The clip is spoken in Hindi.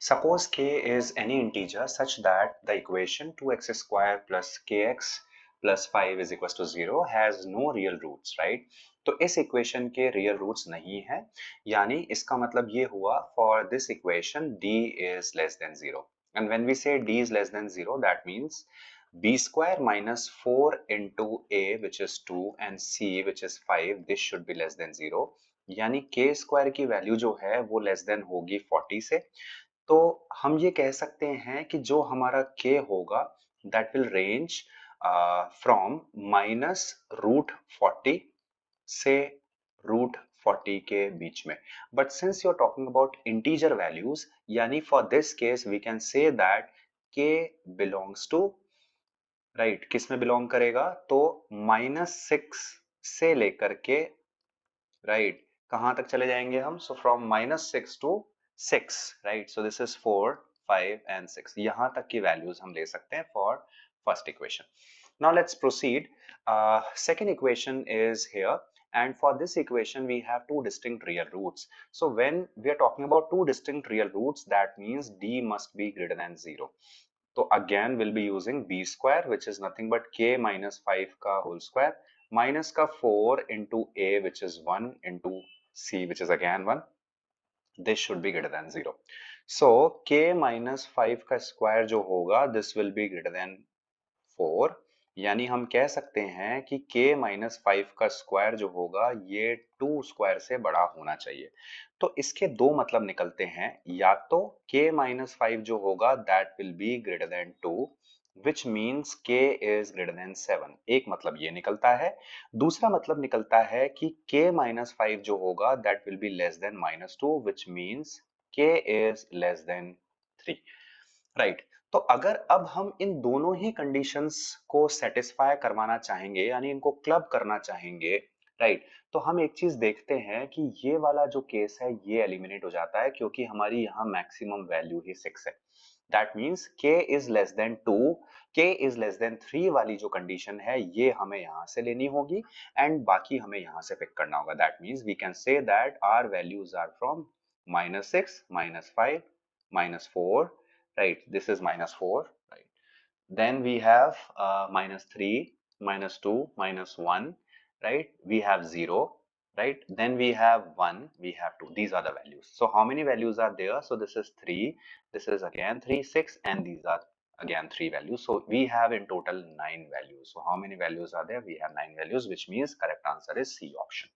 Suppose k is any integer such that the equation 2x square plus kx plus 5 is equals to 0 has no real roots, right? तो इस इक्वेशन के रियल रूट्स नहीं है, यानी इसका मतलब ये हुआ for this equation d is less than 0. And when we say d is less than 0, that means b square minus 4 into a which is 2 and c which is 5, this should be less than 0. यानी k स्क्वायर की वैल्यू जो है वो लेस देन होगी 40 से। तो हम ये कह सकते हैं कि जो हमारा k होगा that will range from minus root 40 से रूट 40 के बीच में। But since you are talking about integer values, यानी for this case we can say that k belongs to, right, किस में बिलोंग करेगा, तो -6 से लेकर के, राइट, कहां तक चले जाएंगे हम, so from -6 to 6, right, so this is 4 5 and 6, यहां तक की वैल्यूज हम ले सकते हैं for first equation. Now let's proceed. Second equation is here, and for this equation we have two distinct real roots. So when we are talking about two distinct real roots, that means d must be greater than 0. So again we'll be using b square, which is nothing but k minus 5 का whole square minus का 4 into a which is 1 into c which is again 1. This should be greater than 0. So k minus 5 का square जो होगा this will be greater than 4, यानी हम कह सकते हैं कि k माइनस 5 का स्क्वायर जो होगा ये 2 स्क्वायर से बड़ा होना चाहिए। तो इसके दो मतलब निकलते हैं, या तो k माइनस 5 जो होगा that will be greater than 2, which means k is greater than 7। एक मतलब ये निकलता है। दूसरा मतलब निकलता है कि k माइनस 5 जो होगा that will be less than -2, which means k is less than 3, right. तो अगर अब हम इन दोनों ही कंडीशंस को सेटिस्फाई करवाना चाहेंगे, यानी इनको क्लब करना चाहेंगे, राइट, तो हम एक चीज देखते हैं कि ये वाला जो केस है ये एलिमिनेट हो जाता है, क्योंकि हमारी यहाँ मैक्सिमम वैल्यू ही 6 है। That means k is less than 2, k is less than 3 वाली जो कंडीशन है ये हमें यहाँ से लेनी होगी, एंड बाकी हमें यहाँ से पिक करना होगा। That means we can say that our values are from -6, -5, -4, right, this is -4, right, then we have -3, -2, -1, right, we have 0, right, then we have 1, we have 2, these are the values. So how many values are there? So this is 3, this is again 3, 6, and these are again 3 values. So we have in total 9 values. So how many values are there? We have 9 values, which means correct answer is C option.